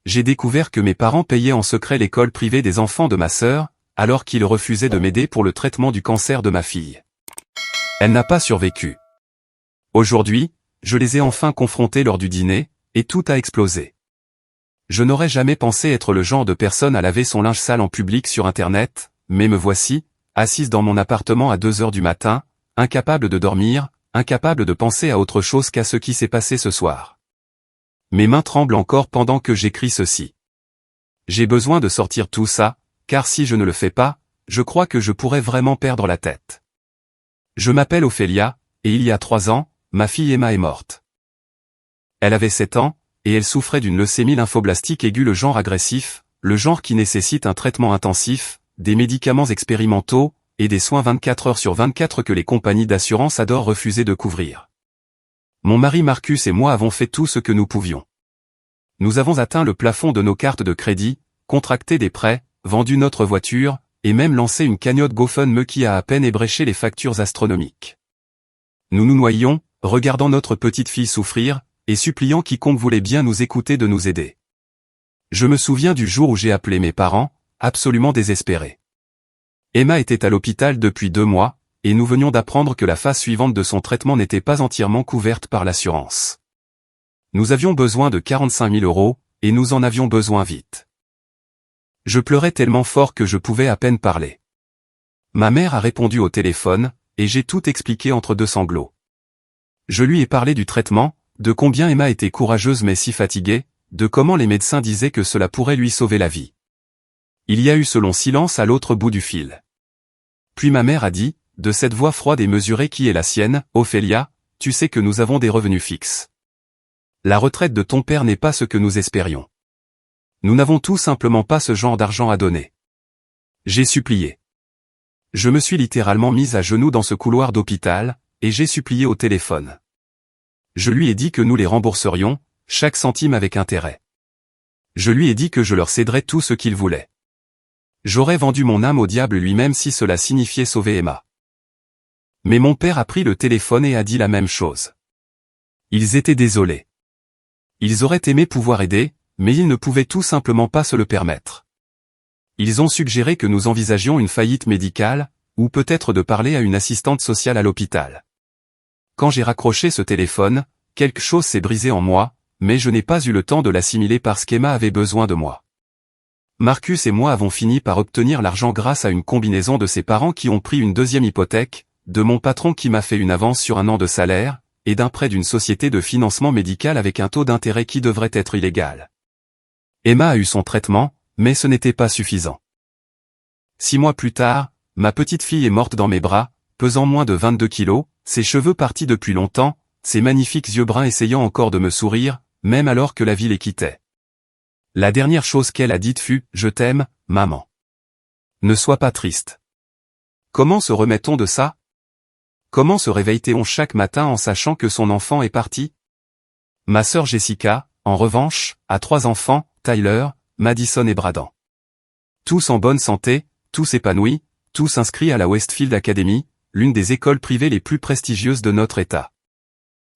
j'ai découvert que mes parents payaient en secret l'école privée des enfants de ma sœur, alors qu'ils refusaient de m'aider pour le traitement du cancer de ma fille. Elle n'a pas survécu. Aujourd'hui, je les ai enfin confrontés lors du dîner, et tout a explosé. Je n'aurais jamais pensé être le genre de personne à laver son linge sale en public sur Internet, mais me voici, assise dans mon appartement à 2 heures du matin, incapable de dormir, incapable de penser à autre chose qu'à ce qui s'est passé ce soir. Mes mains tremblent encore pendant que j'écris ceci. J'ai besoin de sortir tout ça, car si je ne le fais pas, je crois que je pourrais vraiment perdre la tête. Je m'appelle Ophélia, et il y a 3 ans, ma fille Emma est morte. Elle avait 7 ans, et elle souffrait d'une leucémie lymphoblastique aiguë, le genre agressif, le genre qui nécessite un traitement intensif, des médicaments expérimentaux, et des soins 24 heures sur 24 que les compagnies d'assurance adorent refuser de couvrir. Mon mari Marcus et moi avons fait tout ce que nous pouvions. Nous avons atteint le plafond de nos cartes de crédit, contracté des prêts, vendu notre voiture, et même lancé une cagnotte GoFundMe qui a à peine ébréché les factures astronomiques. Nous nous noyions, regardant notre petite fille souffrir, et suppliant quiconque voulait bien nous écouter de nous aider. Je me souviens du jour où j'ai appelé mes parents, absolument désespérés. Emma était à l'hôpital depuis 2 mois, et nous venions d'apprendre que la phase suivante de son traitement n'était pas entièrement couverte par l'assurance. Nous avions besoin de 45 000 €, et nous en avions besoin vite. Je pleurais tellement fort que je pouvais à peine parler. Ma mère a répondu au téléphone, et j'ai tout expliqué entre 2 sanglots. Je lui ai parlé du traitement, de combien Emma était courageuse mais si fatiguée, de comment les médecins disaient que cela pourrait lui sauver la vie. Il y a eu ce long silence à l'autre bout du fil. Puis ma mère a dit, de cette voix froide et mesurée qui est la sienne, « Ophélia, tu sais que nous avons des revenus fixes. La retraite de ton père n'est pas ce que nous espérions. Nous n'avons tout simplement pas ce genre d'argent à donner. » J'ai supplié. Je me suis littéralement mise à genoux dans ce couloir d'hôpital, et j'ai supplié au téléphone. Je lui ai dit que nous les rembourserions, chaque centime avec intérêt. Je lui ai dit que je leur céderais tout ce qu'ils voulaient. J'aurais vendu mon âme au diable lui-même si cela signifiait sauver Emma. Mais mon père a pris le téléphone et a dit la même chose. Ils étaient désolés. Ils auraient aimé pouvoir aider, mais ils ne pouvaient tout simplement pas se le permettre. Ils ont suggéré que nous envisagions une faillite médicale, ou peut-être de parler à une assistante sociale à l'hôpital. Quand j'ai raccroché ce téléphone, quelque chose s'est brisé en moi, mais je n'ai pas eu le temps de l'assimiler parce qu'Emma avait besoin de moi. Marcus et moi avons fini par obtenir l'argent grâce à une combinaison de ses parents qui ont pris une deuxième hypothèque, de mon patron qui m'a fait une avance sur 1 an de salaire, et d'un prêt d'une société de financement médical avec un taux d'intérêt qui devrait être illégal. Emma a eu son traitement, mais ce n'était pas suffisant. 6 mois plus tard, ma petite fille est morte dans mes bras, pesant moins de 22 kilos, ses cheveux partis depuis longtemps, ses magnifiques yeux bruns essayant encore de me sourire, même alors que la vie les quittait. La dernière chose qu'elle a dite fut « Je t'aime, maman. Ne sois pas triste. » Comment se remet-on de ça? Comment se réveille-t-on chaque matin en sachant que son enfant est parti? Ma sœur Jessica, en revanche, a 3 enfants, Tyler, Madison et Braden. Tous en bonne santé, tous épanouis, tous inscrits à la Westfield Academy, l'une des écoles privées les plus prestigieuses de notre État.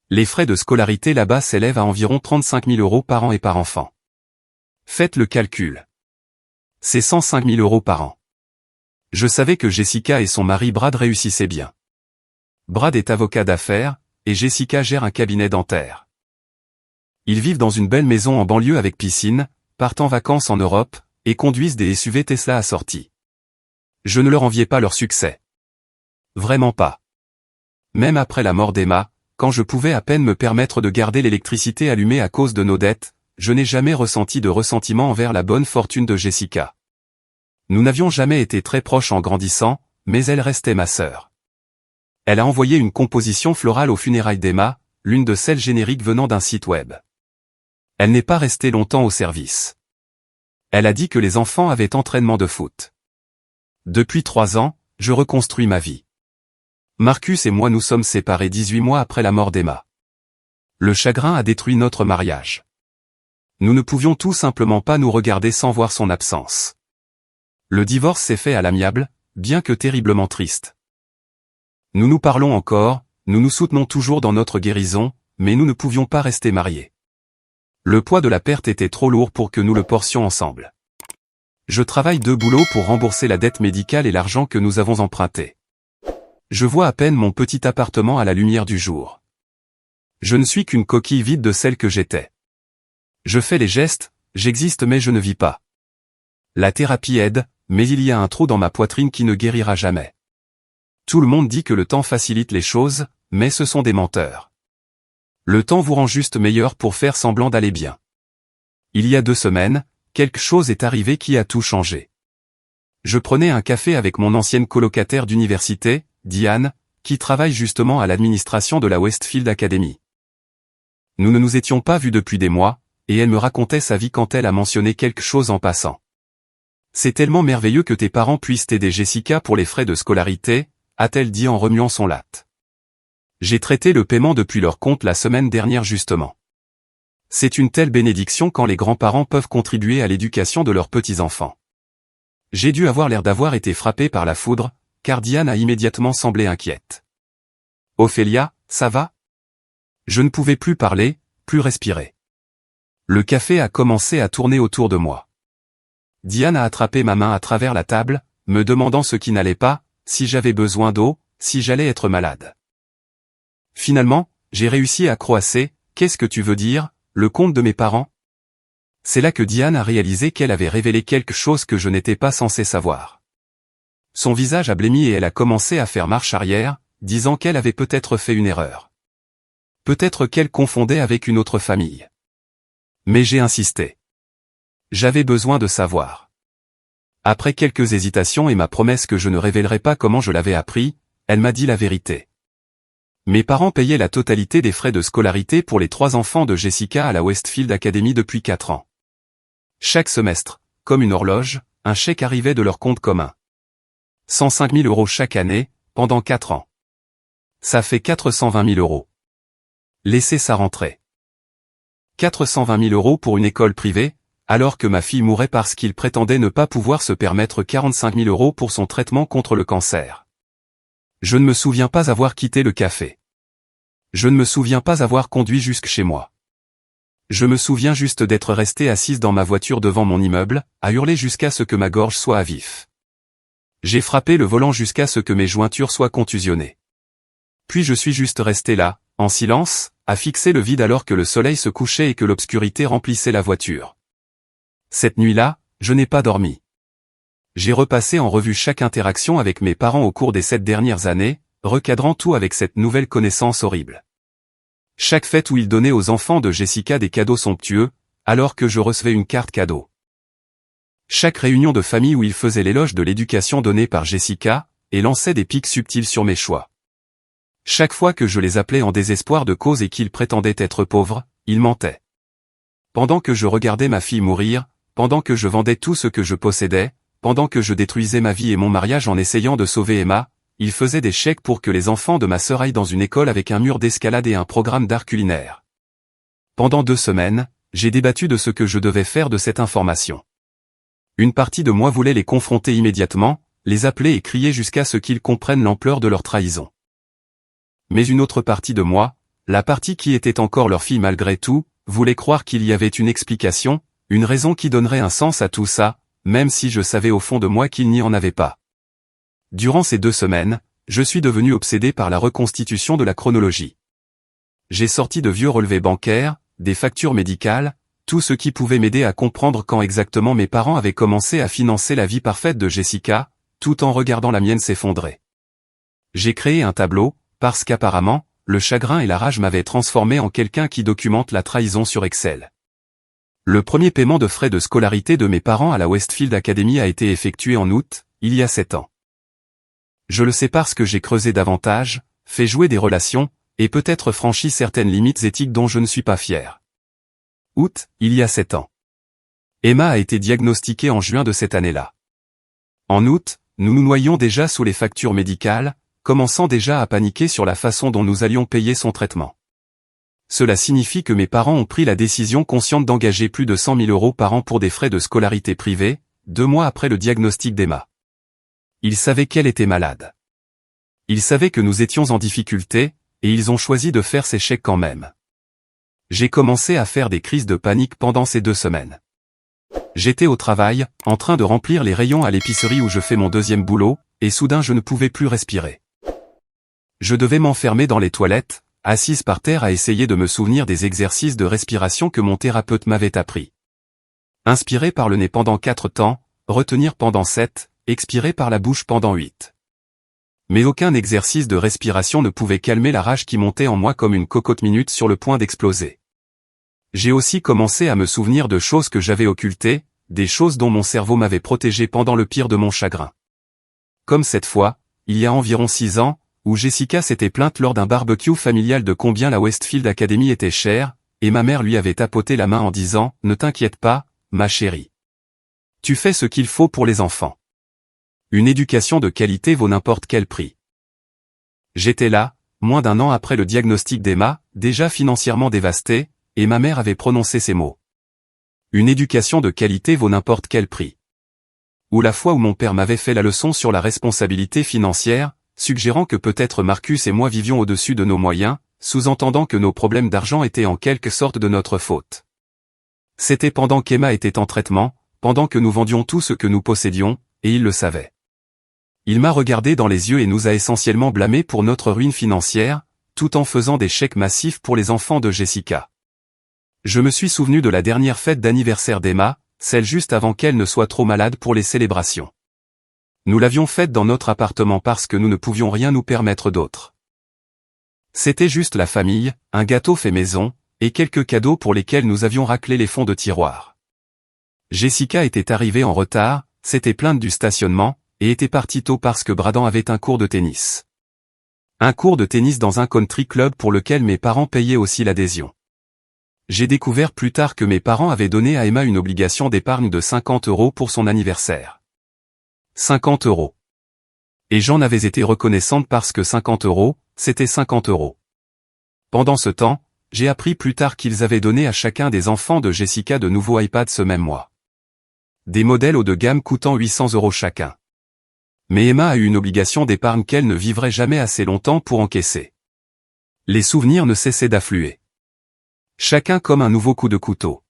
Les frais de scolarité là-bas s'élèvent à environ 35 000 € par an et par enfant. Faites le calcul. C'est 105 000 € par an. Je savais que Jessica et son mari Brad réussissaient bien. Brad est avocat d'affaires, et Jessica gère un cabinet dentaire. Ils vivent dans une belle maison en banlieue avec piscine, partent en vacances en Europe, et conduisent des SUV Tesla assortis. Je ne leur enviais pas leur succès. Vraiment pas. Même après la mort d'Emma, quand je pouvais à peine me permettre de garder l'électricité allumée à cause de nos dettes, je n'ai jamais ressenti de ressentiment envers la bonne fortune de Jessica. Nous n'avions jamais été très proches en grandissant, mais elle restait ma sœur. Elle a envoyé une composition florale aux funérailles d'Emma, l'une de celles génériques venant d'un site web. Elle n'est pas restée longtemps au service. Elle a dit que les enfants avaient entraînement de foot. Depuis 3 ans, je reconstruis ma vie. Marcus et moi nous sommes séparés 18 mois après la mort d'Emma. Le chagrin a détruit notre mariage. Nous ne pouvions tout simplement pas nous regarder sans voir son absence. Le divorce s'est fait à l'amiable, bien que terriblement triste. Nous nous parlons encore, nous nous soutenons toujours dans notre guérison, mais nous ne pouvions pas rester mariés. Le poids de la perte était trop lourd pour que nous le portions ensemble. Je travaille 2 boulots pour rembourser la dette médicale et l'argent que nous avons emprunté. Je vois à peine mon petit appartement à la lumière du jour. Je ne suis qu'une coquille vide de celle que j'étais. Je fais les gestes, j'existe mais je ne vis pas. La thérapie aide, mais il y a un trou dans ma poitrine qui ne guérira jamais. Tout le monde dit que le temps facilite les choses, mais ce sont des menteurs. Le temps vous rend juste meilleur pour faire semblant d'aller bien. Il y a 2 semaines, quelque chose est arrivé qui a tout changé. Je prenais un café avec mon ancienne colocataire d'université, Diane, qui travaille justement à l'administration de la Westfield Academy. Nous ne nous étions pas vus depuis des mois, et elle me racontait sa vie quand elle a mentionné quelque chose en passant. C'est tellement merveilleux que tes parents puissent aider Jessica pour les frais de scolarité, a-t-elle dit en remuant son latte. J'ai traité le paiement depuis leur compte la semaine dernière justement. C'est une telle bénédiction quand les grands-parents peuvent contribuer à l'éducation de leurs petits-enfants. J'ai dû avoir l'air d'avoir été frappé par la foudre, car Diane a immédiatement semblé inquiète. Ophélia, ça va? Je ne pouvais plus parler, plus respirer. Le café a commencé à tourner autour de moi. Diane a attrapé ma main à travers la table, me demandant ce qui n'allait pas, si j'avais besoin d'eau, si j'allais être malade. Finalement, j'ai réussi à croasser, qu'est-ce que tu veux dire, le compte de mes parents? C'est là que Diane a réalisé qu'elle avait révélé quelque chose que je n'étais pas censé savoir. Son visage a blêmi et elle a commencé à faire marche arrière, disant qu'elle avait peut-être fait une erreur. Peut-être qu'elle confondait avec une autre famille. Mais j'ai insisté. J'avais besoin de savoir. Après quelques hésitations et ma promesse que je ne révélerais pas comment je l'avais appris, elle m'a dit la vérité. Mes parents payaient la totalité des frais de scolarité pour les 3 enfants de Jessica à la Westfield Academy depuis 4 ans. Chaque semestre, comme une horloge, un chèque arrivait de leur compte commun. 105 000 € chaque année, pendant 4 ans. Ça fait 420 000 €. Laissez ça rentrer. 420 000 € pour une école privée, alors que ma fille mourait parce qu'il prétendait ne pas pouvoir se permettre 45 000 € pour son traitement contre le cancer. Je ne me souviens pas avoir quitté le café. Je ne me souviens pas avoir conduit jusque chez moi. Je me souviens juste d'être restée assise dans ma voiture devant mon immeuble, à hurler jusqu'à ce que ma gorge soit à vif. J'ai frappé le volant jusqu'à ce que mes jointures soient contusionnées. Puis je suis juste resté là, en silence, à fixer le vide alors que le soleil se couchait et que l'obscurité remplissait la voiture. Cette nuit-là, je n'ai pas dormi. J'ai repassé en revue chaque interaction avec mes parents au cours des 7 dernières années, recadrant tout avec cette nouvelle connaissance horrible. Chaque fête où ils donnaient aux enfants de Jessica des cadeaux somptueux, alors que je recevais une carte cadeau. Chaque réunion de famille où ils faisaient l'éloge de l'éducation donnée par Jessica, et lançaient des pics subtils sur mes choix. Chaque fois que je les appelais en désespoir de cause et qu'ils prétendaient être pauvres, ils mentaient. Pendant que je regardais ma fille mourir, pendant que je vendais tout ce que je possédais, pendant que je détruisais ma vie et mon mariage en essayant de sauver Emma, ils faisaient des chèques pour que les enfants de ma sœur aillent dans une école avec un mur d'escalade et un programme d'art culinaire. Pendant 2 semaines, j'ai débattu de ce que je devais faire de cette information. Une partie de moi voulait les confronter immédiatement, les appeler et crier jusqu'à ce qu'ils comprennent l'ampleur de leur trahison. Mais une autre partie de moi, la partie qui était encore leur fille malgré tout, voulait croire qu'il y avait une explication, une raison qui donnerait un sens à tout ça, même si je savais au fond de moi qu'il n'y en avait pas. Durant ces 2 semaines, je suis devenu obsédé par la reconstitution de la chronologie. J'ai sorti de vieux relevés bancaires, des factures médicales, tout ce qui pouvait m'aider à comprendre quand exactement mes parents avaient commencé à financer la vie parfaite de Jessica, tout en regardant la mienne s'effondrer. J'ai créé un tableau, parce qu'apparemment, le chagrin et la rage m'avaient transformé en quelqu'un qui documente la trahison sur Excel. Le premier paiement de frais de scolarité de mes parents à la Westfield Academy a été effectué en août, il y a 7 ans. Je le sais parce que j'ai creusé davantage, fait jouer des relations, et peut-être franchi certaines limites éthiques dont je ne suis pas fier. Août, il y a 7 ans. Emma a été diagnostiquée en juin de cette année-là. En août, nous nous noyions déjà sous les factures médicales, commençant déjà à paniquer sur la façon dont nous allions payer son traitement. Cela signifie que mes parents ont pris la décision consciente d'engager plus de 100 000 € par an pour des frais de scolarité privés, 2 mois après le diagnostic d'Emma. Ils savaient qu'elle était malade. Ils savaient que nous étions en difficulté, et ils ont choisi de faire ces chèques quand même. J'ai commencé à faire des crises de panique pendant ces 2 semaines. J'étais au travail, en train de remplir les rayons à l'épicerie où je fais mon deuxième boulot, et soudain je ne pouvais plus respirer. Je devais m'enfermer dans les toilettes, assise par terre à essayer de me souvenir des exercices de respiration que mon thérapeute m'avait appris. Inspirer par le nez pendant 4 temps, retenir pendant 7, expirer par la bouche pendant 8. Mais aucun exercice de respiration ne pouvait calmer la rage qui montait en moi comme une cocotte minute sur le point d'exploser. J'ai aussi commencé à me souvenir de choses que j'avais occultées, des choses dont mon cerveau m'avait protégé pendant le pire de mon chagrin. Comme cette fois, il y a environ 6 ans, où Jessica s'était plainte lors d'un barbecue familial de combien la Westfield Academy était chère, et ma mère lui avait tapoté la main en disant « Ne t'inquiète pas, ma chérie. Tu fais ce qu'il faut pour les enfants. Une éducation de qualité vaut n'importe quel prix. » J'étais là, moins d'1 an après le diagnostic d'Emma, déjà financièrement dévastée, et ma mère avait prononcé ces mots. Une éducation de qualité vaut n'importe quel prix. Ou la fois où mon père m'avait fait la leçon sur la responsabilité financière, suggérant que peut-être Marcus et moi vivions au-dessus de nos moyens, sous-entendant que nos problèmes d'argent étaient en quelque sorte de notre faute. C'était pendant qu'Emma était en traitement, pendant que nous vendions tout ce que nous possédions, et il le savait. Il m'a regardé dans les yeux et nous a essentiellement blâmés pour notre ruine financière, tout en faisant des chèques massifs pour les enfants de Jessica. Je me suis souvenu de la dernière fête d'anniversaire d'Emma, celle juste avant qu'elle ne soit trop malade pour les célébrations. Nous l'avions faite dans notre appartement parce que nous ne pouvions rien nous permettre d'autre. C'était juste la famille, un gâteau fait maison, et quelques cadeaux pour lesquels nous avions raclé les fonds de tiroir. Jessica était arrivée en retard, s'était plainte du stationnement, et était partie tôt parce que Bradan avait un cours de tennis. Un cours de tennis dans un country club pour lequel mes parents payaient aussi l'adhésion. J'ai découvert plus tard que mes parents avaient donné à Emma une obligation d'épargne de 50 € pour son anniversaire. 50 €. Et j'en avais été reconnaissante parce que 50 €, c'était 50 €. Pendant ce temps, j'ai appris plus tard qu'ils avaient donné à chacun des enfants de Jessica de nouveaux iPads ce même mois. Des modèles haut de gamme coûtant 800 € chacun. Mais Emma a eu une obligation d'épargne qu'elle ne vivrait jamais assez longtemps pour encaisser. Les souvenirs ne cessaient d'affluer. Chacun comme un nouveau coup de couteau.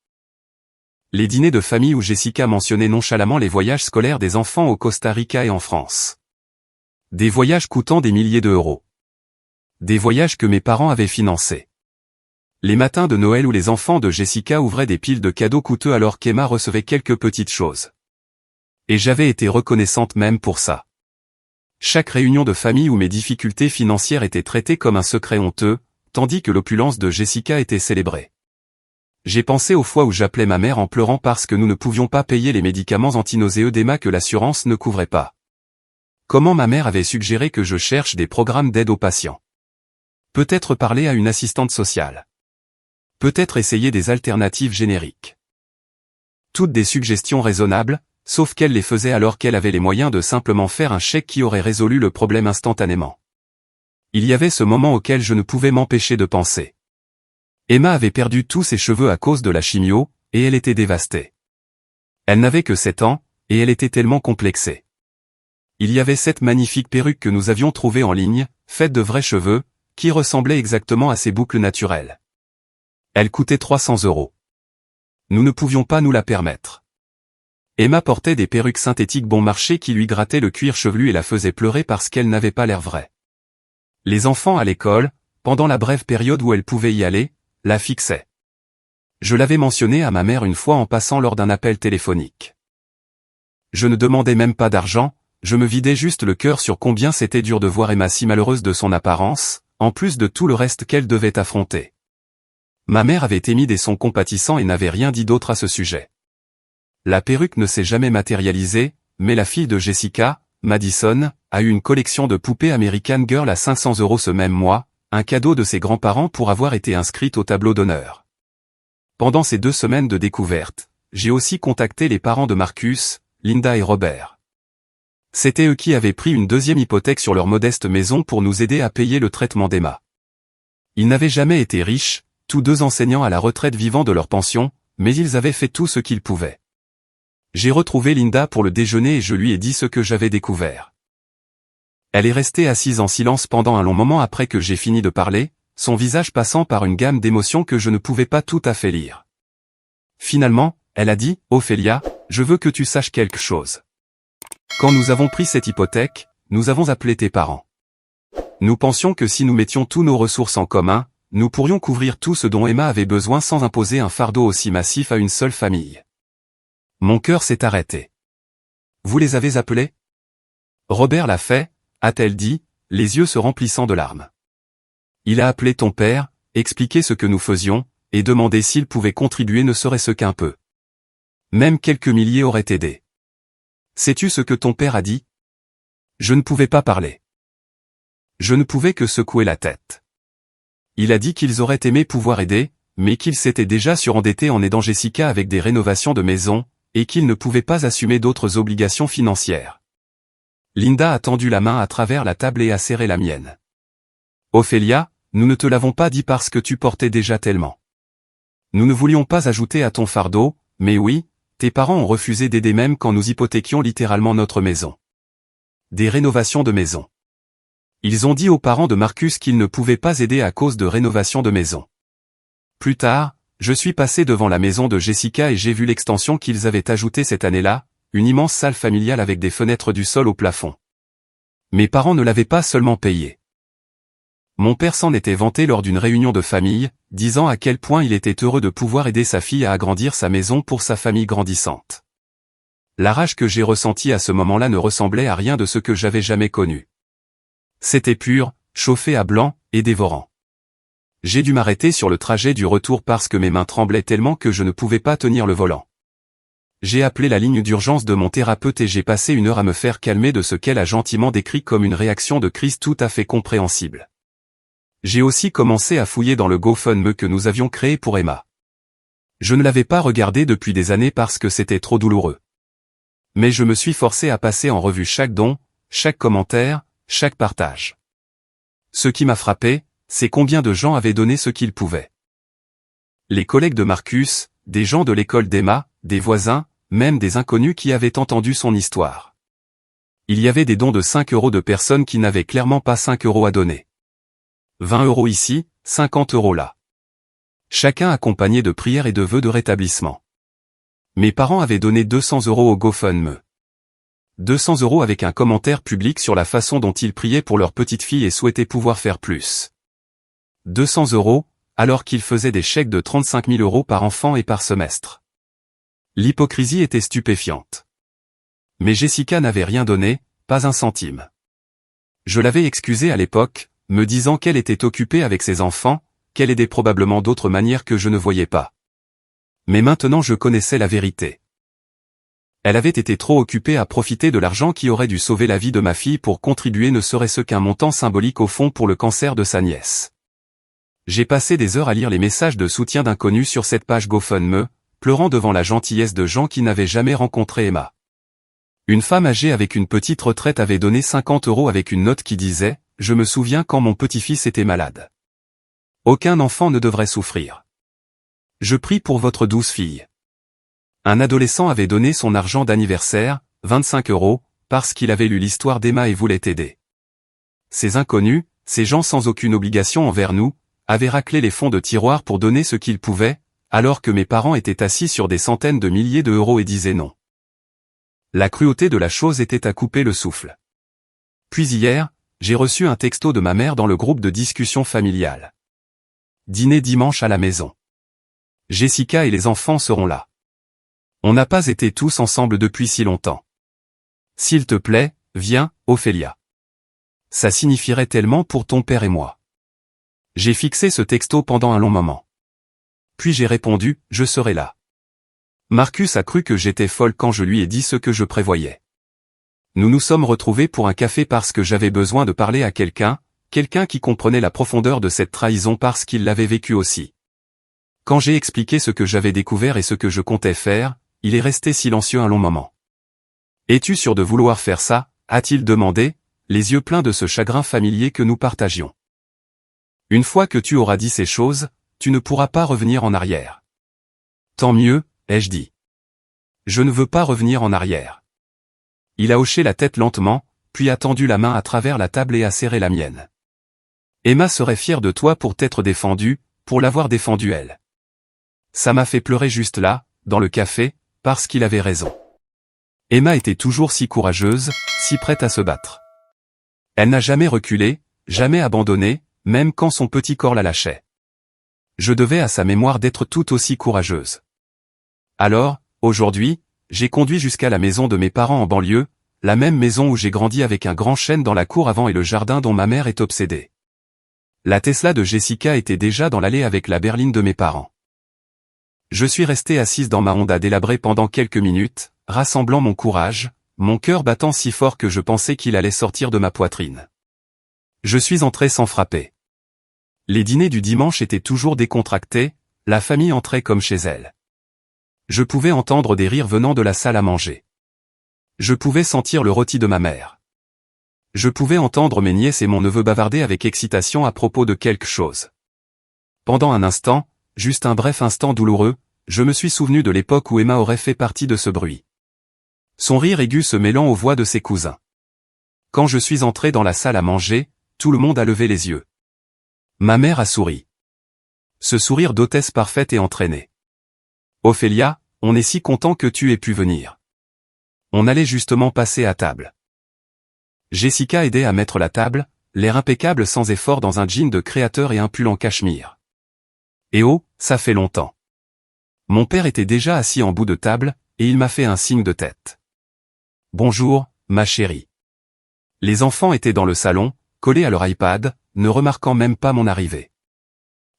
Les dîners de famille où Jessica mentionnait nonchalamment les voyages scolaires des enfants au Costa Rica et en France. Des voyages coûtant des milliers d'euros. Des voyages que mes parents avaient financés. Les matins de Noël où les enfants de Jessica ouvraient des piles de cadeaux coûteux alors qu'Emma recevait quelques petites choses. Et j'avais été reconnaissante même pour ça. Chaque réunion de famille où mes difficultés financières étaient traitées comme un secret honteux, tandis que l'opulence de Jessica était célébrée. J'ai pensé aux fois où j'appelais ma mère en pleurant parce que nous ne pouvions pas payer les médicaments antinauséeux d'Emma que l'assurance ne couvrait pas. Comment ma mère avait suggéré que je cherche des programmes d'aide aux patients. Peut-être parler à une assistante sociale. Peut-être essayer des alternatives génériques. Toutes des suggestions raisonnables, sauf qu'elle les faisait alors qu'elle avait les moyens de simplement faire un chèque qui aurait résolu le problème instantanément. Il y avait ce moment auquel je ne pouvais m'empêcher de penser. Emma avait perdu tous ses cheveux à cause de la chimio, et elle était dévastée. Elle n'avait que 7 ans, et elle était tellement complexée. Il y avait cette magnifique perruque que nous avions trouvée en ligne, faite de vrais cheveux, qui ressemblait exactement à ses boucles naturelles. Elle coûtait 300 €. Nous ne pouvions pas nous la permettre. Emma portait des perruques synthétiques bon marché qui lui grattaient le cuir chevelu et la faisaient pleurer parce qu'elle n'avait pas l'air vraie. Les enfants à l'école, pendant la brève période où elle pouvait y aller, la fixaient. Je l'avais mentionné à ma mère une fois en passant lors d'un appel téléphonique. Je ne demandais même pas d'argent, je me vidais juste le cœur sur combien c'était dur de voir Emma si malheureuse de son apparence, en plus de tout le reste qu'elle devait affronter. Ma mère avait émis des sons compatissants et n'avait rien dit d'autre à ce sujet. La perruque ne s'est jamais matérialisée, mais la fille de Jessica, Madison, a eu une collection de poupées American Girl à 500 € ce même mois, un cadeau de ses grands-parents pour avoir été inscrite au tableau d'honneur. Pendant ces 2 semaines de découverte, j'ai aussi contacté les parents de Marcus, Linda et Robert. C'était eux qui avaient pris une deuxième hypothèque sur leur modeste maison pour nous aider à payer le traitement d'Emma. Ils n'avaient jamais été riches, tous 2 enseignants à la retraite vivant de leur pension, mais ils avaient fait tout ce qu'ils pouvaient. J'ai retrouvé Linda pour le déjeuner et je lui ai dit ce que j'avais découvert. Elle est restée assise en silence pendant un long moment après que j'ai fini de parler, son visage passant par une gamme d'émotions que je ne pouvais pas tout à fait lire. Finalement, elle a dit, « Ophélia, je veux que tu saches quelque chose. Quand nous avons pris cette hypothèque, nous avons appelé tes parents. Nous pensions que si nous mettions tous nos ressources en commun, nous pourrions couvrir tout ce dont Emma avait besoin sans imposer un fardeau aussi massif à une seule famille. » Mon cœur s'est arrêté. « Vous les avez appelés ? » Robert l'a fait, a-t-elle dit, les yeux se remplissant de larmes. Il a appelé ton père, expliqué ce que nous faisions, et demandé s'il pouvait contribuer ne serait-ce qu'un peu. Même quelques milliers auraient aidé. Sais-tu ce que ton père a dit ? Je ne pouvais pas parler. Je ne pouvais que secouer la tête. Il a dit qu'ils auraient aimé pouvoir aider, mais qu'ils s'étaient déjà surendettés en aidant Jessica avec des rénovations de maison, et qu'ils ne pouvaient pas assumer d'autres obligations financières. Linda a tendu la main à travers la table et a serré la mienne. Ophélia, nous ne te l'avons pas dit parce que tu portais déjà tellement. Nous ne voulions pas ajouter à ton fardeau, mais oui, tes parents ont refusé d'aider même quand nous hypothéquions littéralement notre maison. Des rénovations de maison. Ils ont dit aux parents de Marcus qu'ils ne pouvaient pas aider à cause de rénovations de maison. Plus tard, je suis passé devant la maison de Jessica et j'ai vu l'extension qu'ils avaient ajoutée cette année-là, une immense salle familiale avec des fenêtres du sol au plafond. Mes parents ne l'avaient pas seulement payée. Mon père s'en était vanté lors d'une réunion de famille, disant à quel point il était heureux de pouvoir aider sa fille à agrandir sa maison pour sa famille grandissante. La rage que j'ai ressentie à ce moment-là ne ressemblait à rien de ce que j'avais jamais connu. C'était pur, chauffé à blanc, et dévorant. J'ai dû m'arrêter sur le trajet du retour parce que mes mains tremblaient tellement que je ne pouvais pas tenir le volant. J'ai appelé la ligne d'urgence de mon thérapeute et j'ai passé 1 heure à me faire calmer de ce qu'elle a gentiment décrit comme une réaction de crise tout à fait compréhensible. J'ai aussi commencé à fouiller dans le GoFundMe que nous avions créé pour Emma. Je ne l'avais pas regardé depuis des années parce que c'était trop douloureux. Mais je me suis forcé à passer en revue chaque don, chaque commentaire, chaque partage. Ce qui m'a frappé, c'est combien de gens avaient donné ce qu'ils pouvaient. Les collègues de Marcus, des gens de l'école d'Emma, des voisins, même des inconnus qui avaient entendu son histoire. Il y avait des dons de 5 € de personnes qui n'avaient clairement pas 5 € à donner. 20 € ici, 50 € là. Chacun accompagné de prières et de vœux de rétablissement. Mes parents avaient donné 200 € au GoFundMe. 200 € avec un commentaire public sur la façon dont ils priaient pour leur petite fille et souhaitaient pouvoir faire plus. 200 €, alors qu'ils faisaient des chèques de 35 000 € par enfant et par semestre. L'hypocrisie était stupéfiante. Mais Jessica n'avait rien donné, pas un centime. Je l'avais excusée à l'époque, me disant qu'elle était occupée avec ses enfants, qu'elle aidait probablement d'autres manières que je ne voyais pas. Mais maintenant je connaissais la vérité. Elle avait été trop occupée à profiter de l'argent qui aurait dû sauver la vie de ma fille pour contribuer ne serait-ce qu'un montant symbolique au fond pour le cancer de sa nièce. J'ai passé des heures à lire les messages de soutien d'inconnus sur cette page GoFundMe, pleurant devant la gentillesse de gens qui n'avaient jamais rencontré Emma. Une femme âgée avec une petite retraite avait donné 50 € avec une note qui disait « Je me souviens quand mon petit-fils était malade. Aucun enfant ne devrait souffrir. Je prie pour votre douce fille. » Un adolescent avait donné son argent d'anniversaire, 25 €, parce qu'il avait lu l'histoire d'Emma et voulait aider. Ces inconnus, ces gens sans aucune obligation envers nous, avaient raclé les fonds de tiroir pour donner ce qu'ils pouvaient, alors que mes parents étaient assis sur des centaines de milliers de euros et disaient non. La cruauté de la chose était à couper le souffle. Puis hier, j'ai reçu un texto de ma mère dans le groupe de discussion familiale. Dîner dimanche à la maison. Jessica et les enfants seront là. On n'a pas été tous ensemble depuis si longtemps. S'il te plaît, viens, Ophélia. Ça signifierait tellement pour ton père et moi. J'ai fixé ce texto pendant un long moment. Puis j'ai répondu, je serai là. Marcus a cru que j'étais folle quand je lui ai dit ce que je prévoyais. Nous nous sommes retrouvés pour un café parce que j'avais besoin de parler à quelqu'un qui comprenait la profondeur de cette trahison parce qu'il l'avait vécu aussi. Quand j'ai expliqué ce que j'avais découvert et ce que je comptais faire, il est resté silencieux un long moment. « Es-tu sûr de vouloir faire ça ?» a-t-il demandé, les yeux pleins de ce chagrin familier que nous partagions. « Une fois que tu auras dit ces choses, tu ne pourras pas revenir en arrière. »« Tant mieux, » ai-je dit. « Je ne veux pas revenir en arrière. » Il a hoché la tête lentement, puis a tendu la main à travers la table et a serré la mienne. Emma serait fière de toi pour t'être défendue, pour l'avoir défendue elle. Ça m'a fait pleurer juste là, dans le café, parce qu'il avait raison. Emma était toujours si courageuse, si prête à se battre. Elle n'a jamais reculé, jamais abandonné, même quand son petit corps la lâchait. Je devais à sa mémoire d'être tout aussi courageuse. Alors, aujourd'hui, j'ai conduit jusqu'à la maison de mes parents en banlieue, la même maison où j'ai grandi avec un grand chêne dans la cour avant et le jardin dont ma mère est obsédée. La Tesla de Jessica était déjà dans l'allée avec la berline de mes parents. Je suis restée assise dans ma Honda délabrée pendant quelques minutes, rassemblant mon courage, mon cœur battant si fort que je pensais qu'il allait sortir de ma poitrine. Je suis entrée sans frapper. Les dîners du dimanche étaient toujours décontractés, la famille entrait comme chez elle. Je pouvais entendre des rires venant de la salle à manger. Je pouvais sentir le rôti de ma mère. Je pouvais entendre mes nièces et mon neveu bavarder avec excitation à propos de quelque chose. Pendant un instant, juste un bref instant douloureux, je me suis souvenu de l'époque où Emma aurait fait partie de ce bruit. Son rire aigu se mêlant aux voix de ses cousins. Quand je suis entré dans la salle à manger, tout le monde a levé les yeux. Ma mère a souri. Ce sourire d'hôtesse parfaite et entraînée. Ophélia, on est si content que tu aies pu venir. On allait justement passer à table. Jessica aidait à mettre la table, l'air impeccable sans effort dans un jean de créateur et un pull en cachemire. Et oh, ça fait longtemps. Mon père était déjà assis en bout de table, et il m'a fait un signe de tête. Bonjour, ma chérie. Les enfants étaient dans le salon, collés à leur iPad, ne remarquant même pas mon arrivée.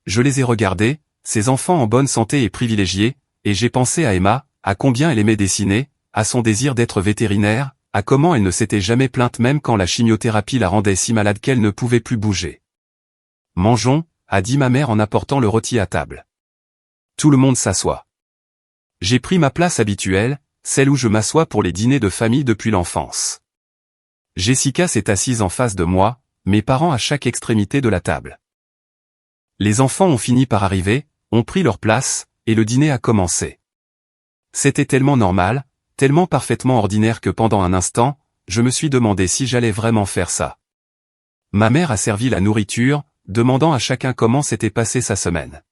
Je les ai regardés, ces enfants en bonne santé et privilégiés, et j'ai pensé à Emma, à combien elle aimait dessiner, à son désir d'être vétérinaire, à comment elle ne s'était jamais plainte même quand la chimiothérapie la rendait si malade qu'elle ne pouvait plus bouger. Mangeons, a dit ma mère en apportant le rôti à table. Tout le monde s'assoit. J'ai pris ma place habituelle, celle où je m'assois pour les dîners de famille depuis l'enfance. Jessica s'est assise en face de moi, mes parents à chaque extrémité de la table. Les enfants ont fini par arriver, ont pris leur place, et le dîner a commencé. C'était tellement normal, tellement parfaitement ordinaire que pendant un instant, je me suis demandé si j'allais vraiment faire ça. Ma mère a servi la nourriture, demandant à chacun comment s'était passée sa semaine.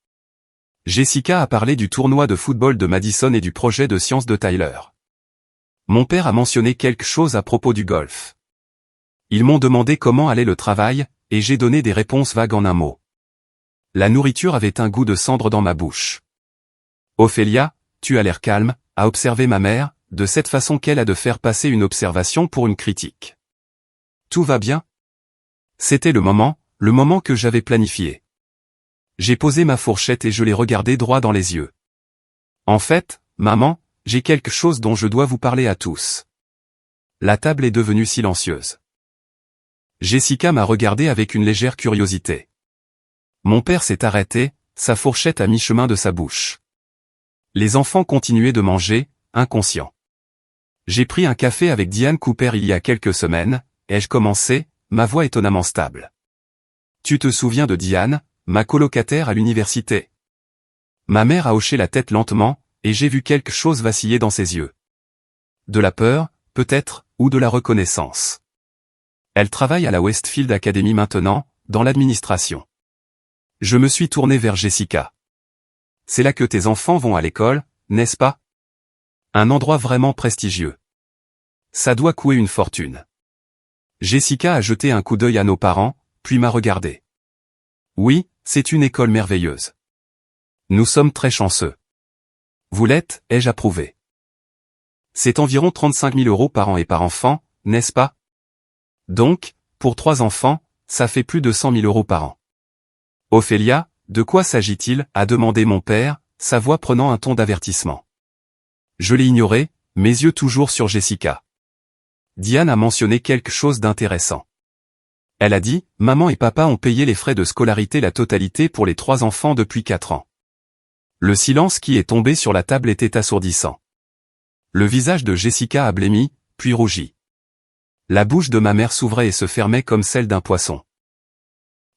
Jessica a parlé du tournoi de football de Madison et du projet de science de Tyler. Mon père a mentionné quelque chose à propos du golf. Ils m'ont demandé comment allait le travail, et j'ai donné des réponses vagues en un mot. La nourriture avait un goût de cendre dans ma bouche. Ophélia, tu as l'air calme, a observé ma mère, de cette façon qu'elle a de faire passer une observation pour une critique. Tout va bien? C'était le moment que j'avais planifié. J'ai posé ma fourchette et je l'ai regardée droit dans les yeux. En fait, maman, j'ai quelque chose dont je dois vous parler à tous. La table est devenue silencieuse. Jessica m'a regardé avec une légère curiosité. Mon père s'est arrêté, sa fourchette à mi-chemin de sa bouche. Les enfants continuaient de manger, inconscients. J'ai pris un café avec Diane Cooper il y a quelques semaines, ai-je commencé, ma voix étonnamment stable. Tu te souviens de Diane, ma colocataire à l'université? Ma mère a hoché la tête lentement, et j'ai vu quelque chose vaciller dans ses yeux. De la peur, peut-être, ou de la reconnaissance. Elle travaille à la Westfield Academy maintenant, dans l'administration. Je me suis tourné vers Jessica. C'est là que tes enfants vont à l'école, n'est-ce pas? Un endroit vraiment prestigieux. Ça doit coûter une fortune. Jessica a jeté un coup d'œil à nos parents, puis m'a regardé. Oui, c'est une école merveilleuse. Nous sommes très chanceux. Vous l'êtes, ai-je approuvé. C'est environ 35 000 € par an et par enfant, n'est-ce pas? Donc, pour 3 enfants, ça fait plus de 100 000 € par an. Ophélia, de quoi s'agit-il? A demandé mon père, sa voix prenant un ton d'avertissement. Je l'ai ignoré, mes yeux toujours sur Jessica. Diane a mentionné quelque chose d'intéressant. Elle a dit, maman et papa ont payé les frais de scolarité la totalité pour les 3 enfants depuis 4 ans. Le silence qui est tombé sur la table était assourdissant. Le visage de Jessica a blêmi, puis rougi. La bouche de ma mère s'ouvrait et se fermait comme celle d'un poisson.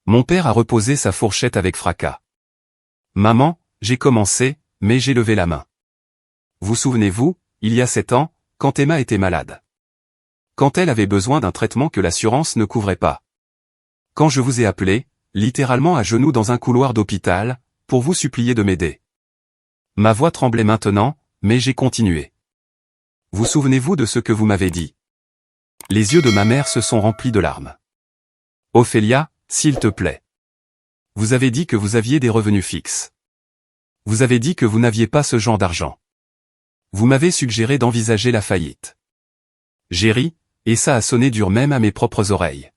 Mon père a reposé sa fourchette avec fracas. Maman, j'ai commencé, mais j'ai levé la main. Vous souvenez-vous, il y a 7 ans, quand Emma était malade. Quand elle avait besoin d'un traitement que l'assurance ne couvrait pas. Quand je vous ai appelé, littéralement à genoux dans un couloir d'hôpital, pour vous supplier de m'aider. Ma voix tremblait maintenant, mais j'ai continué. Vous souvenez-vous de ce que vous m'avez dit? Les yeux de ma mère se sont remplis de larmes. Ophélia, s'il te plaît. Vous avez dit que vous aviez des revenus fixes. Vous avez dit que vous n'aviez pas ce genre d'argent. Vous m'avez suggéré d'envisager la faillite. J'ai ri, et ça a sonné dur même à mes propres oreilles.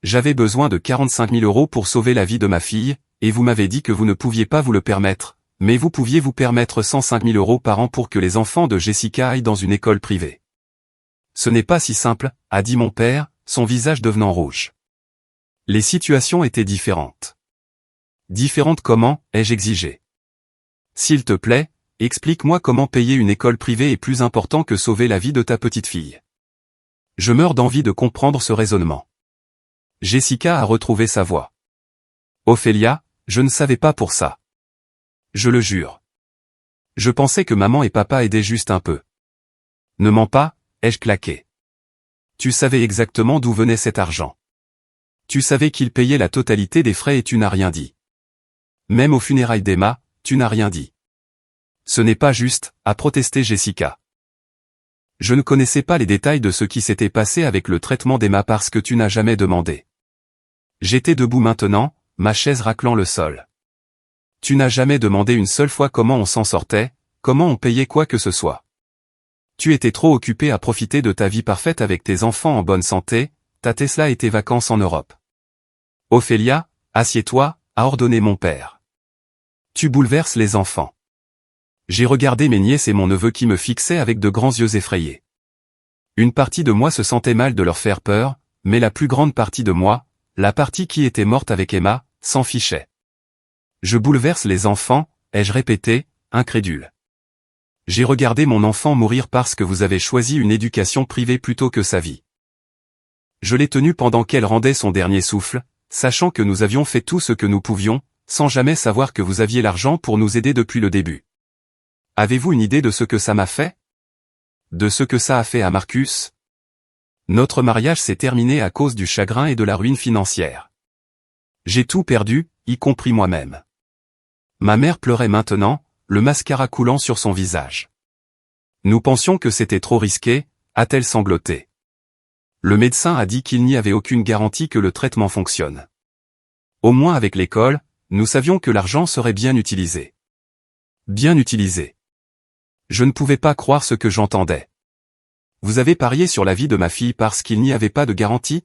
J'avais besoin de 45 000 € pour sauver la vie de ma fille, et vous m'avez dit que vous ne pouviez pas vous le permettre, mais vous pouviez vous permettre 105 000 € par an pour que les enfants de Jessica aillent dans une école privée. Ce n'est pas si simple, a dit mon père, son visage devenant rouge. Les situations étaient différentes. Différentes comment, ai-je exigé. S'il te plaît, explique-moi comment payer une école privée est plus important que sauver la vie de ta petite fille. Je meurs d'envie de comprendre ce raisonnement. Jessica a retrouvé sa voix. Ophélia, je ne savais pas pour ça. Je le jure. Je pensais que maman et papa aidaient juste un peu. Ne mens pas, ai-je claqué. Tu savais exactement d'où venait cet argent. Tu savais qu'ils payaient la totalité des frais et tu n'as rien dit. Même aux funérailles d'Emma, tu n'as rien dit. Ce n'est pas juste, a protesté Jessica. Je ne connaissais pas les détails de ce qui s'était passé avec le traitement d'Emma parce que tu n'as jamais demandé. J'étais debout maintenant, ma chaise raclant le sol. Tu n'as jamais demandé une seule fois comment on s'en sortait, comment on payait quoi que ce soit. Tu étais trop occupé à profiter de ta vie parfaite avec tes enfants en bonne santé, ta Tesla et tes vacances en Europe. Ophélia, assieds-toi, a ordonné mon père. Tu bouleverses les enfants. J'ai regardé mes nièces et mon neveu qui me fixaient avec de grands yeux effrayés. Une partie de moi se sentait mal de leur faire peur, mais la plus grande partie de moi, la partie qui était morte avec Emma, s'en fichait. Je bouleverse les enfants, ai-je répété, incrédule. J'ai regardé mon enfant mourir parce que vous avez choisi une éducation privée plutôt que sa vie. Je l'ai tenue pendant qu'elle rendait son dernier souffle, sachant que nous avions fait tout ce que nous pouvions, sans jamais savoir que vous aviez l'argent pour nous aider depuis le début. Avez-vous une idée de ce que ça m'a fait? De ce que ça a fait à Marcus? Notre mariage s'est terminé à cause du chagrin et de la ruine financière. J'ai tout perdu, y compris moi-même. Ma mère pleurait maintenant, le mascara coulant sur son visage. Nous pensions que c'était trop risqué, a-t-elle sangloté. Le médecin a dit qu'il n'y avait aucune garantie que le traitement fonctionne. Au moins avec l'école, nous savions que l'argent serait bien utilisé. Bien utilisé. Je ne pouvais pas croire ce que j'entendais. Vous avez parié sur la vie de ma fille parce qu'il n'y avait pas de garantie?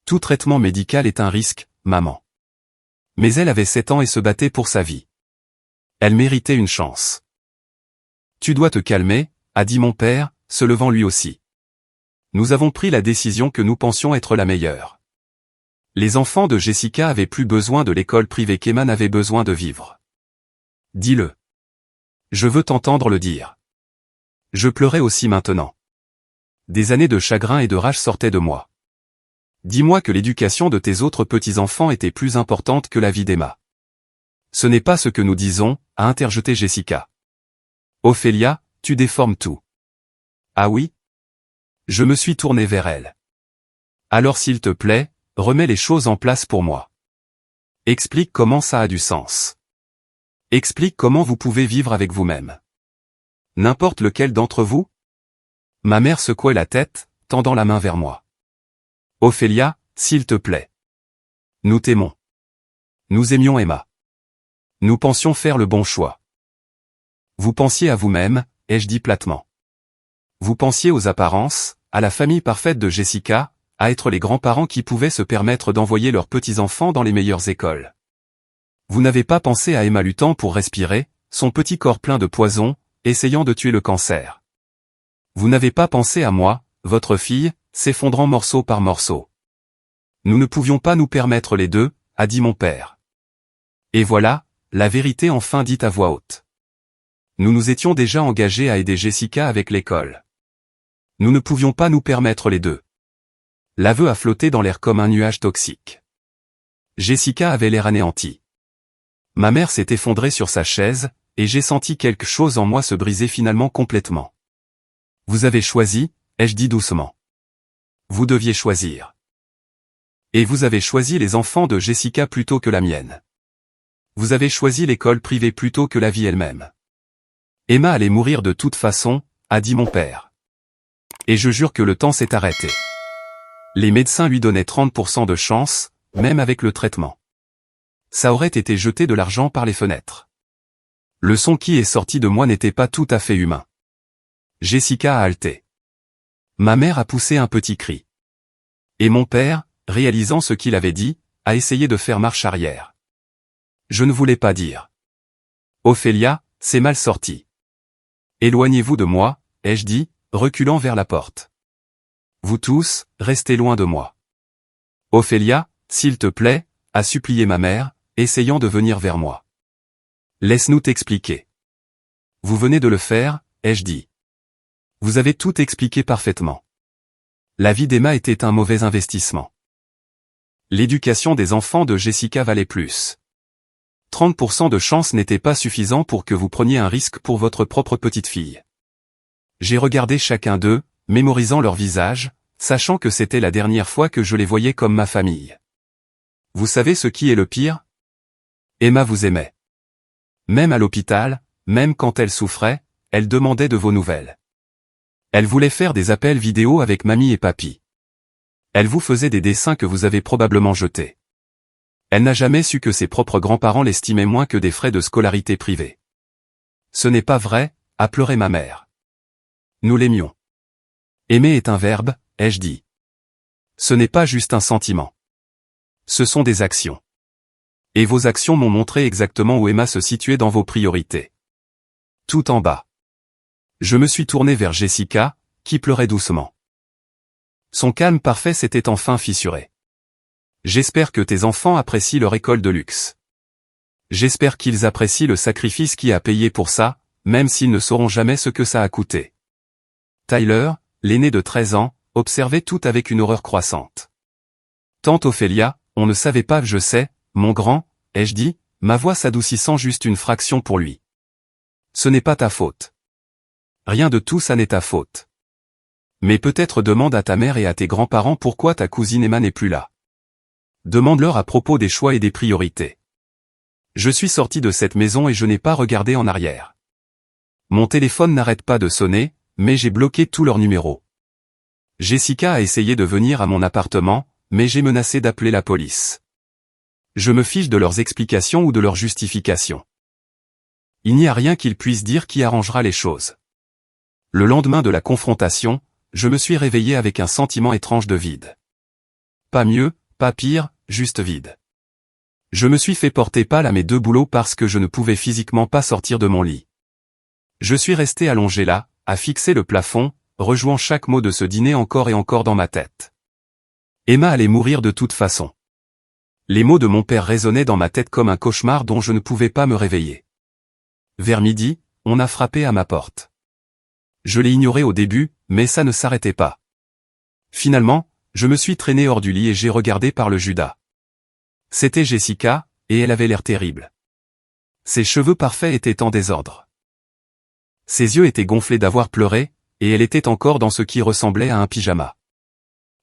Tout traitement médical est un risque, maman. Mais elle avait 7 ans et se battait pour sa vie. Elle méritait une chance. Tu dois te calmer, a dit mon père, se levant lui aussi. Nous avons pris la décision que nous pensions être la meilleure. Les enfants de Jessica avaient plus besoin de l'école privée qu'Emma n'avait besoin de vivre. Dis-le. Je veux t'entendre le dire. Je pleurais aussi maintenant. Des années de chagrin et de rage sortaient de moi. Dis-moi que l'éducation de tes autres petits-enfants était plus importante que la vie d'Emma. Ce n'est pas ce que nous disons, a interjeté Jessica. Ophélia, tu déformes tout. Ah oui? Je me suis tourné vers elle. Alors s'il te plaît, remets les choses en place pour moi. Explique comment ça a du sens. Explique comment vous pouvez vivre avec vous-même. N'importe lequel d'entre vous? Ma mère secouait la tête, tendant la main vers moi. Ophélia, s'il te plaît. Nous t'aimons. Nous aimions Emma. Nous pensions faire le bon choix. Vous pensiez à vous-même, ai-je dit platement. Vous pensiez aux apparences, à la famille parfaite de Jessica, à être les grands-parents qui pouvaient se permettre d'envoyer leurs petits-enfants dans les meilleures écoles. Vous n'avez pas pensé à Emma luttant pour respirer, son petit corps plein de poison, essayant de tuer le cancer. Vous n'avez pas pensé à moi, votre fille, s'effondrant morceau par morceau. Nous ne pouvions pas nous permettre les deux, a dit mon père. Et voilà, la vérité enfin dite à voix haute. Nous nous étions déjà engagés à aider Jessica avec l'école. Nous ne pouvions pas nous permettre les deux. L'aveu a flotté dans l'air comme un nuage toxique. Jessica avait l'air anéantie. Ma mère s'est effondrée sur sa chaise, et j'ai senti quelque chose en moi se briser finalement complètement. Vous avez choisi, ai-je dit doucement. Vous deviez choisir. Et vous avez choisi les enfants de Jessica plutôt que la mienne. Vous avez choisi l'école privée plutôt que la vie elle-même. Emma allait mourir de toute façon, a dit mon père. Et je jure que le temps s'est arrêté. Les médecins lui donnaient 30% de chance, même avec le traitement. Ça aurait été jeter de l'argent par les fenêtres. Le son qui est sorti de moi n'était pas tout à fait humain. Jessica a halté. Ma mère a poussé un petit cri. Et mon père, réalisant ce qu'il avait dit, a essayé de faire marche arrière. Je ne voulais pas dire. Ophélia, c'est mal sorti. Éloignez-vous de moi, ai-je dit, reculant vers la porte. Vous tous, restez loin de moi. Ophélia, s'il te plaît, a supplié ma mère, essayant de venir vers moi. Laisse-nous t'expliquer. Vous venez de le faire, ai-je dit. Vous avez tout expliqué parfaitement. La vie d'Emma était un mauvais investissement. L'éducation des enfants de Jessica valait plus. 30% de chance n'était pas suffisant pour que vous preniez un risque pour votre propre petite fille. J'ai regardé chacun d'eux, mémorisant leur visage, sachant que c'était la dernière fois que je les voyais comme ma famille. Vous savez ce qui est le pire? Emma vous aimait. Même à l'hôpital, même quand elle souffrait, elle demandait de vos nouvelles. Elle voulait faire des appels vidéo avec mamie et papy. Elle vous faisait des dessins que vous avez probablement jetés. Elle n'a jamais su que ses propres grands-parents l'estimaient moins que des frais de scolarité privés. Ce n'est pas vrai, a pleuré ma mère. Nous l'aimions. Aimer est un verbe, ai-je dit. Ce n'est pas juste un sentiment. Ce sont des actions. Et vos actions m'ont montré exactement où Emma se situait dans vos priorités. Tout en bas. Je me suis tourné vers Jessica, qui pleurait doucement. Son calme parfait s'était enfin fissuré. J'espère que tes enfants apprécient leur école de luxe. J'espère qu'ils apprécient le sacrifice qui a payé pour ça, même s'ils ne sauront jamais ce que ça a coûté. Tyler, l'aîné de 13 ans, observait tout avec une horreur croissante. Tante Ophélia, on ne savait pas, je sais, mon grand, ai-je dit, ma voix s'adoucissant juste une fraction pour lui. Ce n'est pas ta faute. Rien de tout ça n'est ta faute. Mais peut-être demande à ta mère et à tes grands-parents pourquoi ta cousine Emma n'est plus là. Demande-leur à propos des choix et des priorités. Je suis sorti de cette maison et je n'ai pas regardé en arrière. Mon téléphone n'arrête pas de sonner, mais j'ai bloqué tous leurs numéros. Jessica a essayé de venir à mon appartement, mais j'ai menacé d'appeler la police. Je me fiche de leurs explications ou de leurs justifications. Il n'y a rien qu'ils puissent dire qui arrangera les choses. Le lendemain de la confrontation, je me suis réveillé avec un sentiment étrange de vide. Pas mieux, pas pire, juste vide. Je me suis fait porter pâle à mes deux boulots parce que je ne pouvais physiquement pas sortir de mon lit. Je suis resté allongé là, à fixer le plafond, rejouant chaque mot de ce dîner encore et encore dans ma tête. Emma allait mourir de toute façon. Les mots de mon père résonnaient dans ma tête comme un cauchemar dont je ne pouvais pas me réveiller. Vers midi, on a frappé à ma porte. Je l'ai ignoré au début, mais ça ne s'arrêtait pas. Finalement, je me suis traîné hors du lit et j'ai regardé par le Judas. C'était Jessica, et elle avait l'air terrible. Ses cheveux parfaits étaient en désordre. Ses yeux étaient gonflés d'avoir pleuré, et elle était encore dans ce qui ressemblait à un pyjama.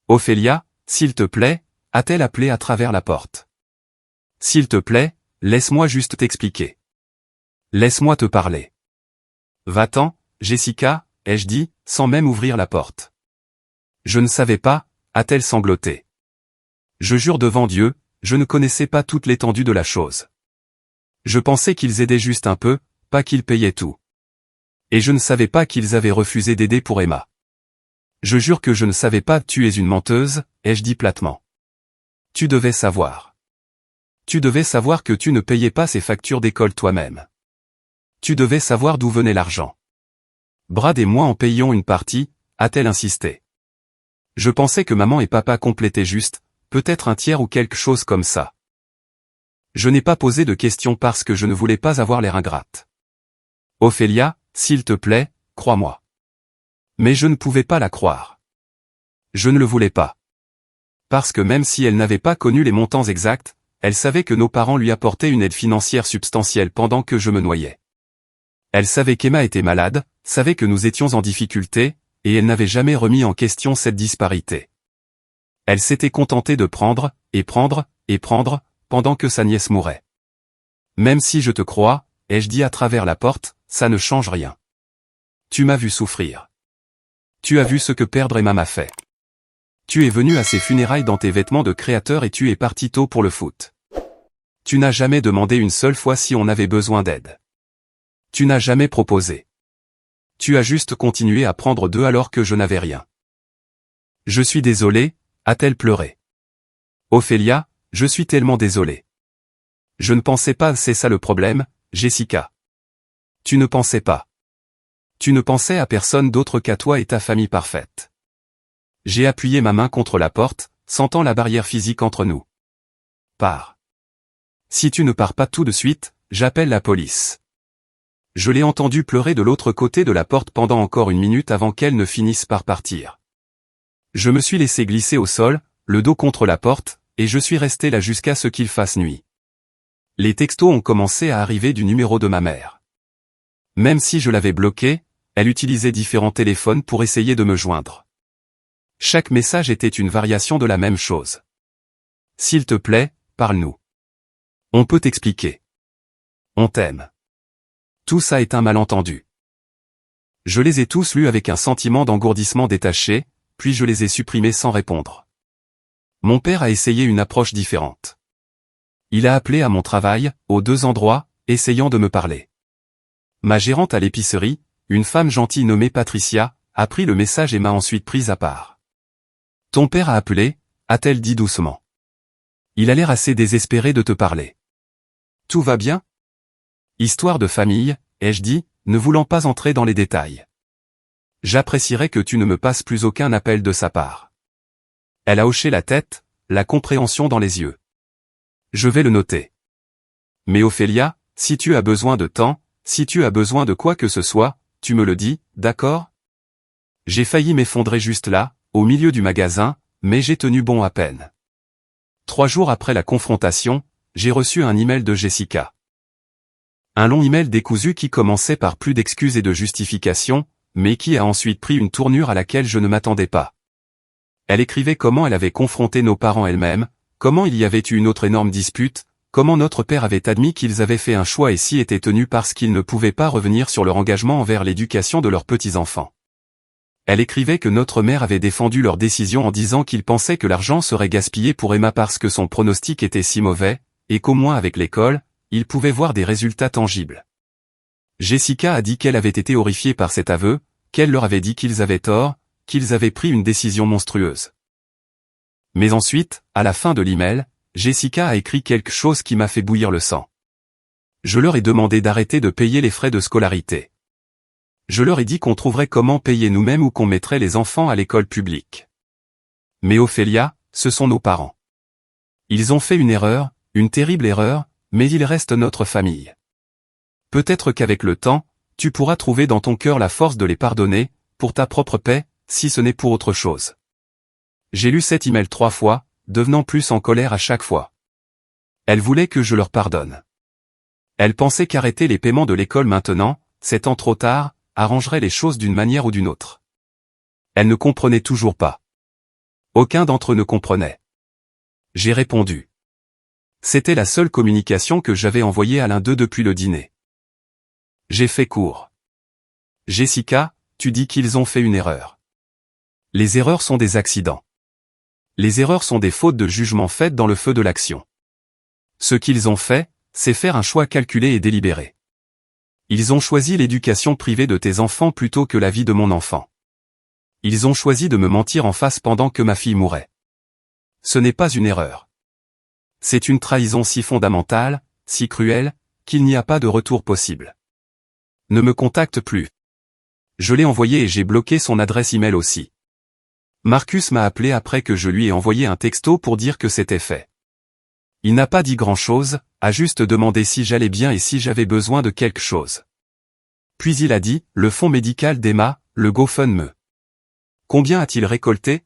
Ophélia, s'il te plaît, a-t-elle appelé à travers la porte. S'il te plaît, laisse-moi juste t'expliquer. Laisse-moi te parler. Va-t'en, Jessica, ai-je dit, sans même ouvrir la porte. Je ne savais pas, a-t-elle sangloté. Je jure devant Dieu, je ne connaissais pas toute l'étendue de la chose. Je pensais qu'ils aidaient juste un peu, pas qu'ils payaient tout. Et je ne savais pas qu'ils avaient refusé d'aider pour Emma. Je jure que je ne savais pas, tu es une menteuse, ai-je dit platement. Tu devais savoir. Tu devais savoir que tu ne payais pas ces factures d'école toi-même. Tu devais savoir d'où venait l'argent. Brad et moi en payions une partie, a-t-elle insisté. Je pensais que maman et papa complétaient juste, peut-être un tiers ou quelque chose comme ça. Je n'ai pas posé de questions parce que je ne voulais pas avoir l'air ingrate. Ophélia, s'il te plaît, crois-moi. Mais je ne pouvais pas la croire. Je ne le voulais pas. Parce que même si elle n'avait pas connu les montants exacts, elle savait que nos parents lui apportaient une aide financière substantielle pendant que je me noyais. Elle savait qu'Emma était malade, savait que nous étions en difficulté, et elle n'avait jamais remis en question cette disparité. Elle s'était contentée de prendre, et prendre, et prendre, pendant que sa nièce mourait. Même si je te crois, ai-je dit à travers la porte, ça ne change rien. Tu m'as vu souffrir. Tu as vu ce que perdre Emma m'a fait. Tu es venu à ses funérailles dans tes vêtements de créateur et tu es parti tôt pour le foot. Tu n'as jamais demandé une seule fois si on avait besoin d'aide. Tu n'as jamais proposé. Tu as juste continué à prendre d'eux alors que je n'avais rien. Je suis désolé, a-t-elle pleuré. Ophélia, je suis tellement désolé. Je ne pensais pas, c'est ça le problème, Jessica. Tu ne pensais pas. Tu ne pensais à personne d'autre qu'à toi et ta famille parfaite. J'ai appuyé ma main contre la porte, sentant la barrière physique entre nous. Pars. Si tu ne pars pas tout de suite, j'appelle la police. Je l'ai entendu pleurer de l'autre côté de la porte pendant encore une minute avant qu'elle ne finisse par partir. Je me suis laissé glisser au sol, le dos contre la porte, et je suis resté là jusqu'à ce qu'il fasse nuit. Les textos ont commencé à arriver du numéro de ma mère. Même si je l'avais bloqué, elle utilisait différents téléphones pour essayer de me joindre. Chaque message était une variation de la même chose. S'il te plaît, parle-nous. On peut t'expliquer. On t'aime. Tout ça est un malentendu. Je les ai tous lus avec un sentiment d'engourdissement détaché, puis je les ai supprimés sans répondre. Mon père a essayé une approche différente. Il a appelé à mon travail, aux 2 endroits, essayant de me parler. Ma gérante à l'épicerie, une femme gentille nommée Patricia, a pris le message et m'a ensuite prise à part. Ton père a appelé, a-t-elle dit doucement. Il a l'air assez désespéré de te parler. Tout va bien? Histoire de famille, ai-je dit, ne voulant pas entrer dans les détails. J'apprécierais que tu ne me passes plus aucun appel de sa part. Elle a hoché la tête, la compréhension dans les yeux. Je vais le noter. Mais Ophélia, si tu as besoin de temps, si tu as besoin de quoi que ce soit, tu me le dis, d'accord? J'ai failli m'effondrer juste là, au milieu du magasin, mais j'ai tenu bon à peine. 3 jours après la confrontation, j'ai reçu un email de Jessica. Un long email décousu qui commençait par plus d'excuses et de justifications, mais qui a ensuite pris une tournure à laquelle je ne m'attendais pas. Elle écrivait comment elle avait confronté nos parents elle-même, comment il y avait eu une autre énorme dispute, comment notre père avait admis qu'ils avaient fait un choix et s'y étaient tenus parce qu'ils ne pouvaient pas revenir sur leur engagement envers l'éducation de leurs petits-enfants. Elle écrivait que notre mère avait défendu leur décision en disant qu'ils pensaient que l'argent serait gaspillé pour Emma parce que son pronostic était si mauvais, et qu'au moins avec l'école, ils pouvaient voir des résultats tangibles. Jessica a dit qu'elle avait été horrifiée par cet aveu, qu'elle leur avait dit qu'ils avaient tort, qu'ils avaient pris une décision monstrueuse. Mais ensuite, à la fin de l'email, Jessica a écrit quelque chose qui m'a fait bouillir le sang. Je leur ai demandé d'arrêter de payer les frais de scolarité. Je leur ai dit qu'on trouverait comment payer nous-mêmes ou qu'on mettrait les enfants à l'école publique. Mais Ophélia, ce sont nos parents. Ils ont fait une erreur, une terrible erreur, mais ils restent notre famille. Peut-être qu'avec le temps, tu pourras trouver dans ton cœur la force de les pardonner, pour ta propre paix, si ce n'est pour autre chose. J'ai lu cet email 3 fois, devenant plus en colère à chaque fois. Elle voulait que je leur pardonne. Elle pensait qu'arrêter les paiements de l'école maintenant, s'étant trop tard, arrangerait les choses d'une manière ou d'une autre. Elle ne comprenait toujours pas. Aucun d'entre eux ne comprenait. J'ai répondu. C'était la seule communication que j'avais envoyée à l'un d'eux depuis le dîner. J'ai fait court. Jessica, tu dis qu'ils ont fait une erreur. Les erreurs sont des accidents. Les erreurs sont des fautes de jugement faites dans le feu de l'action. Ce qu'ils ont fait, c'est faire un choix calculé et délibéré. Ils ont choisi l'éducation privée de tes enfants plutôt que la vie de mon enfant. Ils ont choisi de me mentir en face pendant que ma fille mourait. Ce n'est pas une erreur. C'est une trahison si fondamentale, si cruelle, qu'il n'y a pas de retour possible. Ne me contacte plus. Je l'ai envoyé et j'ai bloqué son adresse email aussi. Marcus m'a appelé après que je lui ai envoyé un texto pour dire que c'était fait. Il n'a pas dit grand-chose, a juste demandé si j'allais bien et si j'avais besoin de quelque chose. Puis il a dit, le fonds médical d'Emma, le GoFundMe. Combien a-t-il récolté?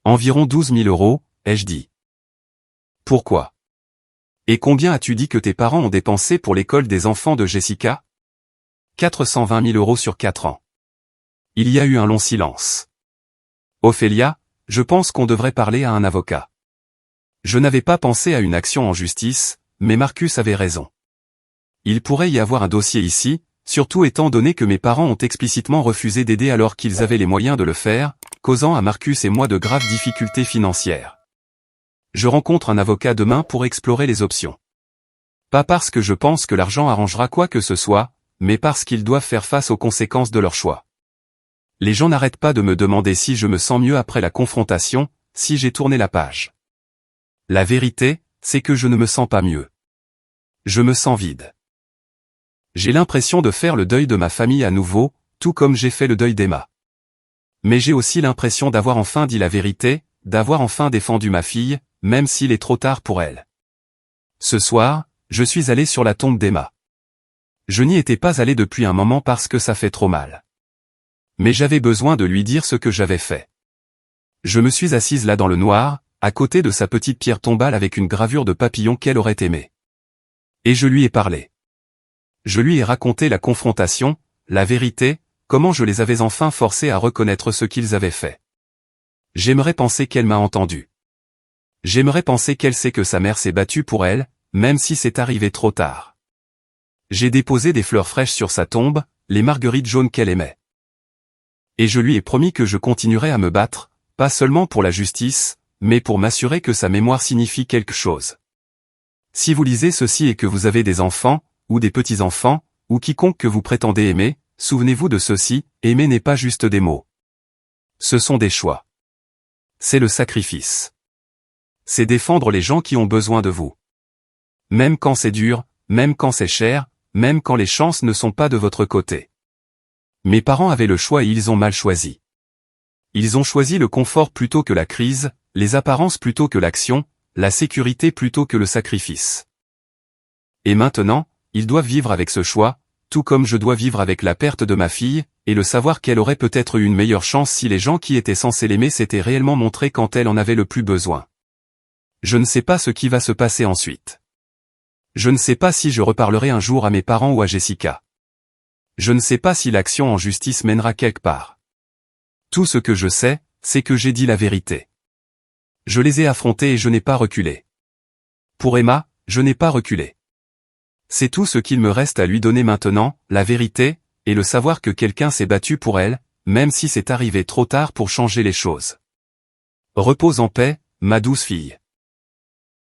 Environ 12 000 €, ai-je dit. Pourquoi? Et combien as-tu dit que tes parents ont dépensé pour l'école des enfants de Jessica? 420 000 € sur 4 ans. Il y a eu un long silence. Ophélia, je pense qu'on devrait parler à un avocat. Je n'avais pas pensé à une action en justice, mais Marcus avait raison. Il pourrait y avoir un dossier ici, surtout étant donné que mes parents ont explicitement refusé d'aider alors qu'ils avaient les moyens de le faire, causant à Marcus et moi de graves difficultés financières. Je rencontre un avocat demain pour explorer les options. Pas parce que je pense que l'argent arrangera quoi que ce soit, mais parce qu'ils doivent faire face aux conséquences de leur choix. Les gens n'arrêtent pas de me demander si je me sens mieux après la confrontation, si j'ai tourné la page. La vérité, c'est que je ne me sens pas mieux. Je me sens vide. J'ai l'impression de faire le deuil de ma famille à nouveau, tout comme j'ai fait le deuil d'Emma. Mais j'ai aussi l'impression d'avoir enfin dit la vérité, d'avoir enfin défendu ma fille, même s'il est trop tard pour elle. Ce soir, je suis allé sur la tombe d'Emma. Je n'y étais pas allé depuis un moment parce que ça fait trop mal. Mais j'avais besoin de lui dire ce que j'avais fait. Je me suis assise là dans le noir, à côté de sa petite pierre tombale avec une gravure de papillon qu'elle aurait aimé. Et je lui ai parlé. Je lui ai raconté la confrontation, la vérité, comment je les avais enfin forcés à reconnaître ce qu'ils avaient fait. J'aimerais penser qu'elle m'a entendu. J'aimerais penser qu'elle sait que sa mère s'est battue pour elle, même si c'est arrivé trop tard. J'ai déposé des fleurs fraîches sur sa tombe, les marguerites jaunes qu'elle aimait. Et je lui ai promis que je continuerai à me battre, pas seulement pour la justice, mais pour m'assurer que sa mémoire signifie quelque chose. Si vous lisez ceci et que vous avez des enfants, ou des petits-enfants, ou quiconque que vous prétendez aimer, souvenez-vous de ceci, aimer n'est pas juste des mots. Ce sont des choix. C'est le sacrifice. C'est défendre les gens qui ont besoin de vous. Même quand c'est dur, même quand c'est cher, même quand les chances ne sont pas de votre côté. Mes parents avaient le choix et ils ont mal choisi. Ils ont choisi le confort plutôt que la crise, les apparences plutôt que l'action, la sécurité plutôt que le sacrifice. Et maintenant, ils doivent vivre avec ce choix, tout comme je dois vivre avec la perte de ma fille, et le savoir qu'elle aurait peut-être eu une meilleure chance si les gens qui étaient censés l'aimer s'étaient réellement montrés quand elle en avait le plus besoin. Je ne sais pas ce qui va se passer ensuite. Je ne sais pas si je reparlerai un jour à mes parents ou à Jessica. Je ne sais pas si l'action en justice mènera quelque part. Tout ce que je sais, c'est que j'ai dit la vérité. Je les ai affrontés et je n'ai pas reculé. Pour Emma, je n'ai pas reculé. C'est tout ce qu'il me reste à lui donner maintenant, la vérité, et le savoir que quelqu'un s'est battu pour elle, même si c'est arrivé trop tard pour changer les choses. Repose en paix, ma douce fille.